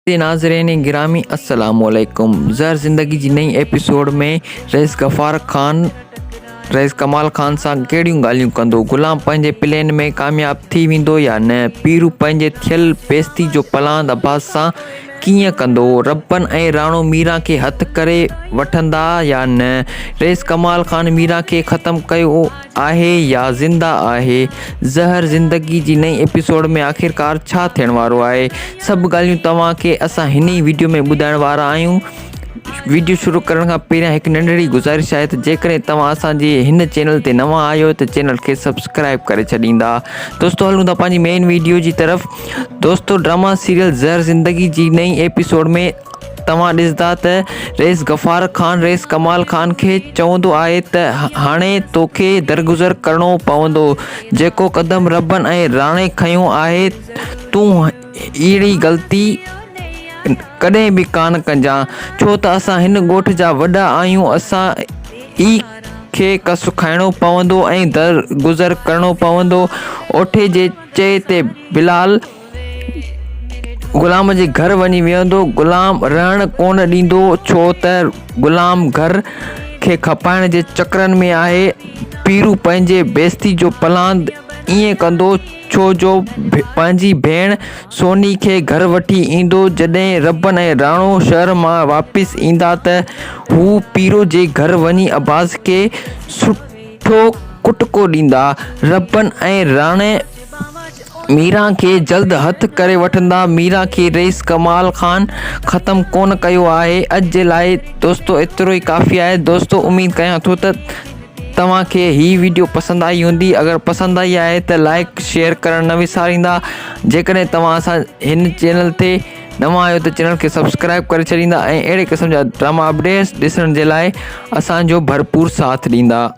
नाज़रीन गिरामी अस्सलाम वालेकुम। ज़हर ज़िंदगी जी नई एपिसोड में रईस कमाल खान सां कहिड़ियूं ॻाल्हियूं कंदो, ग़ुलाम पंहिंजे प्लेन में कामयाब थी वेंदो या न, पीरू पंहिंजे थियल बेइज़ती जो प्लान अब्बास सां कीअं कंदो, रब्बन ऐं राणो मीरा खे हथ करे वठंदा या न, रईस कमाल खान मीरा खे ख़त्म कयो आहे या ज़िंदा आहे। ज़हर ज़िंदगी जी नई एपिसोड में आख़िरकार छा थियण वारो आहे, सभु ॻाल्हियूं तव्हांखे असां हिन ई वीडियो में ॿुधाइण वारा आहियूं। वीडियो शुरू करण खां पहिरियां हिकु नंढड़ी गुज़ारिश आहे त जेकॾहिं तव्हां असांजे हिन चैनल ते नवां आहियो त चैनल खे सब्सक्राइब करे छॾींदा। दोस्तों हलूं था पंहिंजी मेन वीडियो जी तरफ़। दोस्तों ड्रामा सीरियल ज़हर ज़िंदगी जी नई एपिसोड में तव्हां ॾिसंदा त रईस गफ़ार खान रईस कमाल खान खे चवंदो आहे त हाणे तोखे दरगुज़र करिणो पवंदो, जेको क़दम रब्बन ऐं राणे खयो आहे तूं अहिड़ी ग़लती कॾहिं बि कान कजां, छो त असां हिन ॻोठ जा वॾा आहियूं। असां ई खे कसु खाइणो पवंदो ऐं दरगुज़र करिणो पवंदो। ओठे जे चए ते बिलाल ग़ुलाम जे घर वञी वेहंदो। ग़ुलाम रहण कोन ॾींदो, छो त ग़ुलाम घर खे खपाइण जे चकरनि में आहे। पीरू पंहिंजे बेइज़ती जो प्लान ईअं कंदो छो जो पंहिंजी भेण सोनी खे घर वठी ईंदो। जॾहिं रब्बन ऐं राणो शहर मां वापसि ईंदा त हू पीरो जे घर वञी अब्बास खे सुठो कुटको ॾींदा। रब्बन ऐं राणे मीरा खे जल्द हथ करे वठंदा। मीरा खे रईस कमाल खान ख़त्म कोन कयो आहे। अॼु जे लाइ दोस्तों एतिरो ई काफ़ी आहे। दोस्तों उमेद कयां थो त तव्हांखे ही वीडियो पसंदि आई हूंदी। अगरि पसंदि आई आहे त लाइक शेयर करणु न विसारींदा। जेकॾहिं तव्हां असां हिन चैनल ते नवां आहियो त चैनल खे सब्सक्राइब करे छॾींदा ऐं अहिड़े क़िस्म जा ड्रामा अपडेट्स ॾिसण जे लाइ असांजो भरपूर साथ ॾींदा।